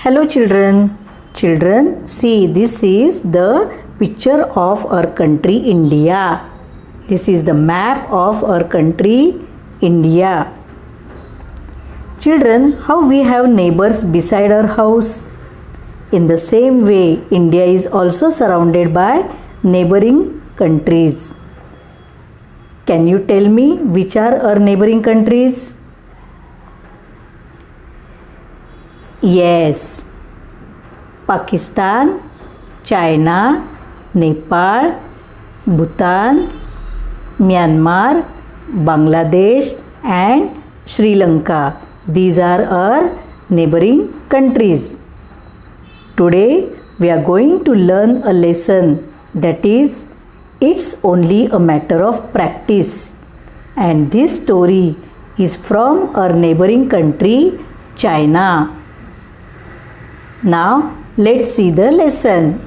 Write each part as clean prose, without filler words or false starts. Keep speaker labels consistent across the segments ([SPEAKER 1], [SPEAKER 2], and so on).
[SPEAKER 1] Hello children. Children, see, this is the picture of our country India. This is the map of our country India. Children, how we have neighbors beside our house? In the same way, India is also surrounded by neighboring countries. Can you tell me which are our neighboring countries? Yes, Pakistan, China, Nepal, Bhutan, Myanmar, Bangladesh and Sri Lanka. These are our neighboring countries. Today we are going to learn a lesson that is, it's only a matter of practice. And this story is from our neighboring country, China. Now let's see the lesson.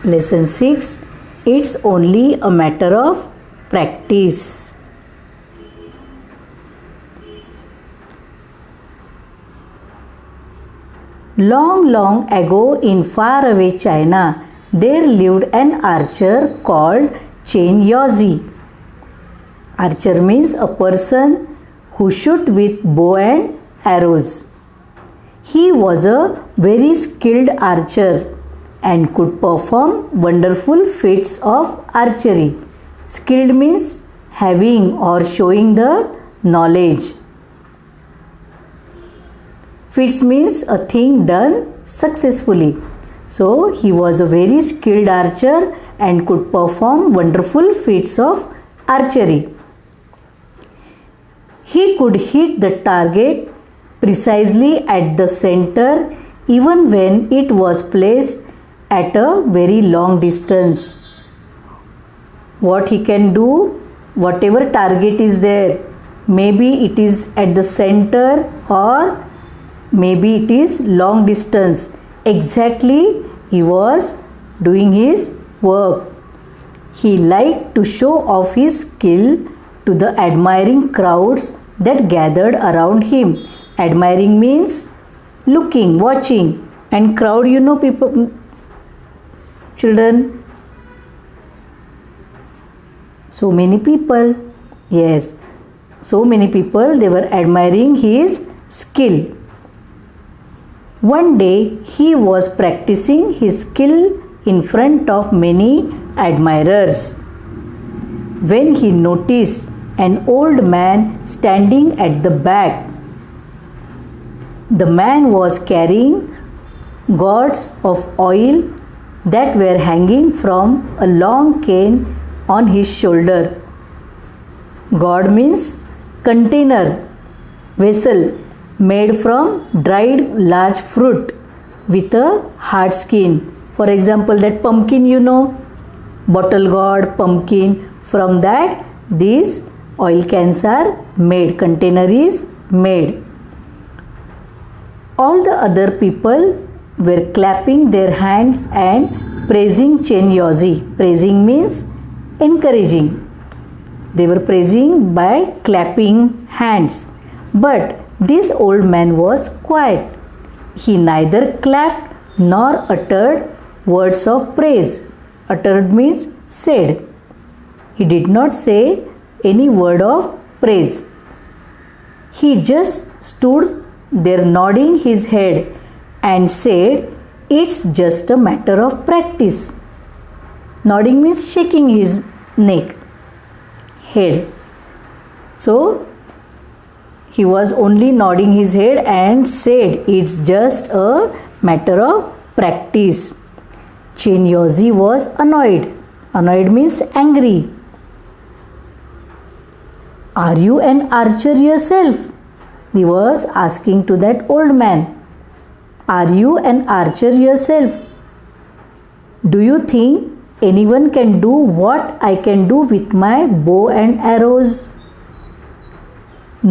[SPEAKER 1] Lesson 6. It's only a matter of practice. Long, long ago in faraway China, there lived an archer called Chen Yaozi. Archer means a person who shoots with bow and arrows. He was a very skilled archer and could perform wonderful feats of archery. Skilled means having or showing the knowledge. Feats means a thing done successfully. So he was a very skilled archer and could perform wonderful feats of archery. He could hit the target precisely at the center even when it was placed at a very long distance. What he can do, whatever target is there, maybe it is at the center or maybe it is long distance. Exactly he was doing his work. He liked to show off his skill to the admiring crowds that gathered around him. Admiring means looking, watching, and crowd, you know, people, children, so many people, yes, so many people, they were admiring his skill. One day he was practicing his skill in front of many admirers when he noticed an old man standing at the back. The man was carrying gourds of oil that were hanging from a long cane on his shoulder. Gourd means container, vessel made from dried large fruit with a hard skin. For example, that pumpkin, you know, bottle gourd, pumpkin, from that these oil cans are made, container is made. All the other people were clapping their hands and praising Chen Yaozi. Praising means encouraging. They were praising by clapping hands. But this old man was quiet. He neither clapped nor uttered words of praise. Uttered means said. He did not say any word of praise. He just stood there nodding his head and said, "It's just a matter of practice." Nodding means shaking his neck, head. So he was only nodding his head and said, "It's just a matter of practice." Chen Yaozi was annoyed. Annoyed means angry. "Are you an archer yourself?" he was asking to that old man. "Are you an archer yourself? Do you think anyone can do what I can do with my bow and arrows?"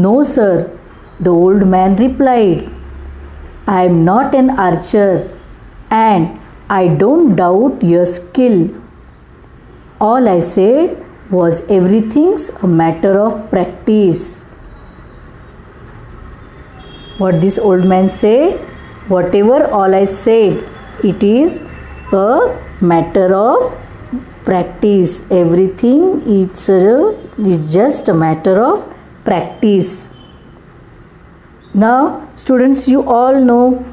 [SPEAKER 1] "No, sir," the old man replied. "I am not an archer and I don't doubt your skill. All I said was everything's a matter of practice." What this old man said? Whatever all I said, it is a matter of practice. Everything it's just a matter of practice. Now, students, you all know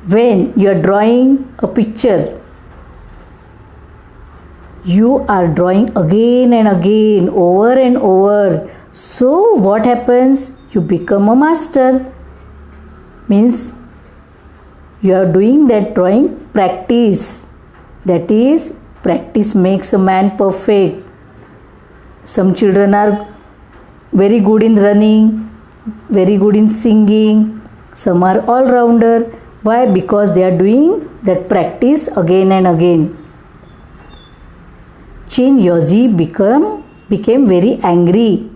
[SPEAKER 1] when you are drawing a picture, you are drawing again and again, over and over. So, what happens? You become a master. Means you are doing that drawing practice. That is, practice makes a man perfect. Some children are very good in running, very good in singing. Some are all-rounder. Why? Because they are doing that practice again and again. Chen Yozi became very angry.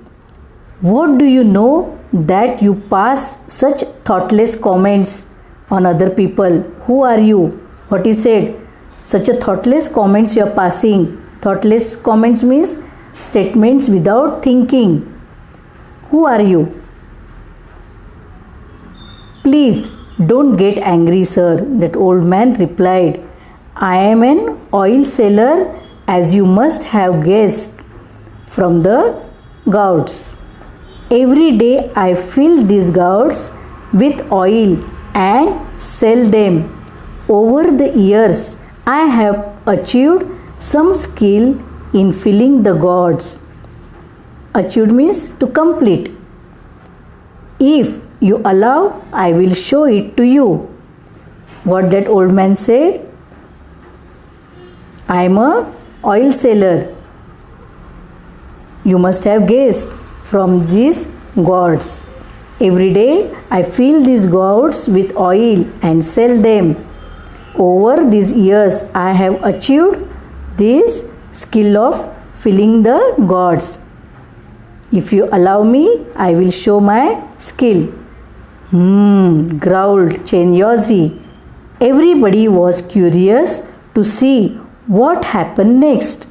[SPEAKER 1] What do you know that you pass such thoughtless comments on other people? Who are you? What he said? Such a thoughtless comments you are passing. Thoughtless comments means statements without thinking. Who are you? Please don't get angry, sir. That old man replied. I am an oil seller, as you must have guessed from the gourds. Every day I fill these gourds with oil and sell them. Over the years, I have achieved some skill in filling the gourds. Achieved means to complete. If you allow, I will show it to you. What that old man said? I am a oil seller. You must have guessed from these gourds. Every day I fill these gourds with oil and sell them. Over these years I have achieved this skill of filling the gourds. If you allow me, I will show my skill. Growled Chen Yozi. Everybody was curious to see what happened next.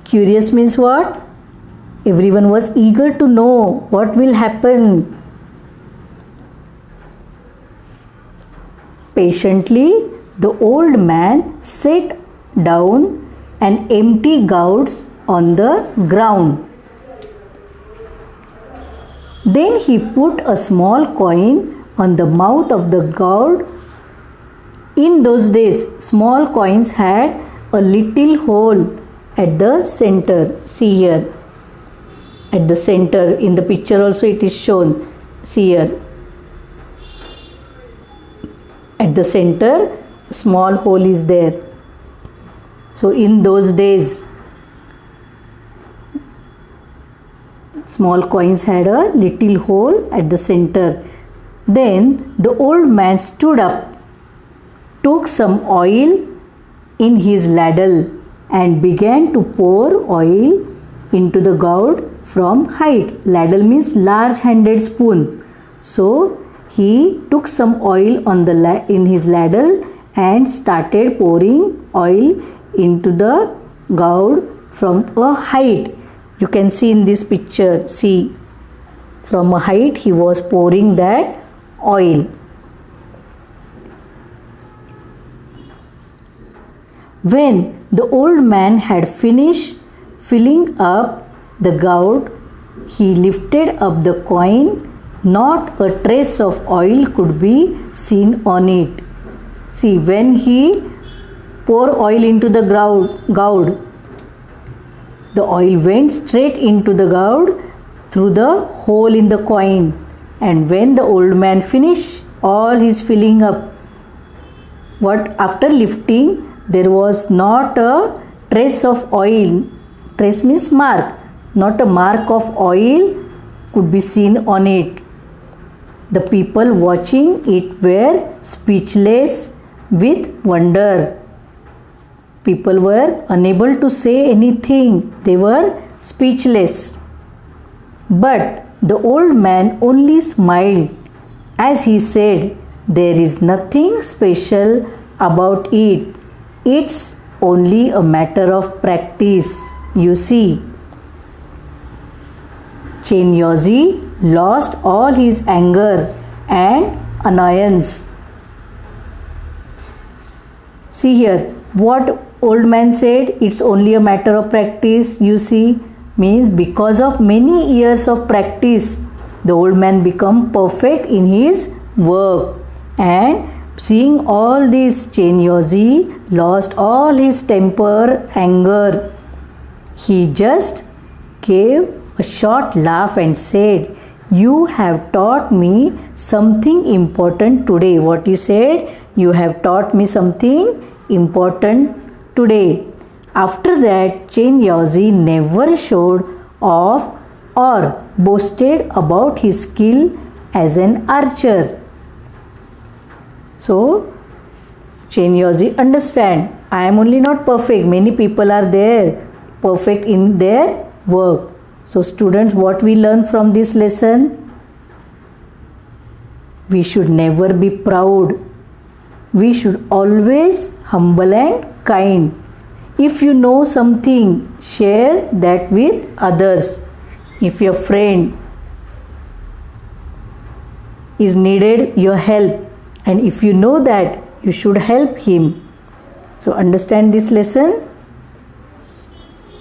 [SPEAKER 1] Curious means what? Everyone was eager to know what will happen. Patiently, the old man set down an empty gourd on the ground. Then he put a small coin on the mouth of the gourd. In those days, small coins had a little hole at the center. See here. At the center, in the picture also it is shown. See here. At the center, a small hole is there. So in those days, small coins had a little hole at the center. Then the old man stood up, took some oil in his ladle and began to pour oil into the gourd from height. Ladle means large-handed spoon. So he took some oil on in his ladle and started pouring oil into the gourd from a height. You can see in this picture. See, from a height he was pouring that oil. When the old man had finished filling up the gourd, he lifted up the coin. Not a trace of oil could be seen on it. See, when he poured oil into the gourd, the oil went straight into the gourd through the hole in the coin. And when the old man finished all his filling up, after lifting, there was not a trace of oil. Trace means mark. Not a mark of oil could be seen on it. The people watching it were speechless with wonder. People were unable to say anything. They were speechless. But the old man only smiled as he said, "There is nothing special about it. It's only a matter of practice. You see." Chen Yozi lost all his anger and annoyance. See here, what old man said, it's only a matter of practice. You see, means because of many years of practice, the old man become perfect in his work. And seeing all this, Chenyozi lost all his temper, anger. He just gave a short laugh and said, "You have taught me something important today." What he said? "You have taught me something important today." After that, Chenyozi never showed off or boasted about his skill as an archer. So, Chenyozi understand, I am only not perfect. Many people are there, perfect in their work. So, students, what we learn from this lesson? We should never be proud. We should always humble and kind. If you know something, share that with others. If your friend is needed your help, and if you know that, you should help him. So understand this lesson.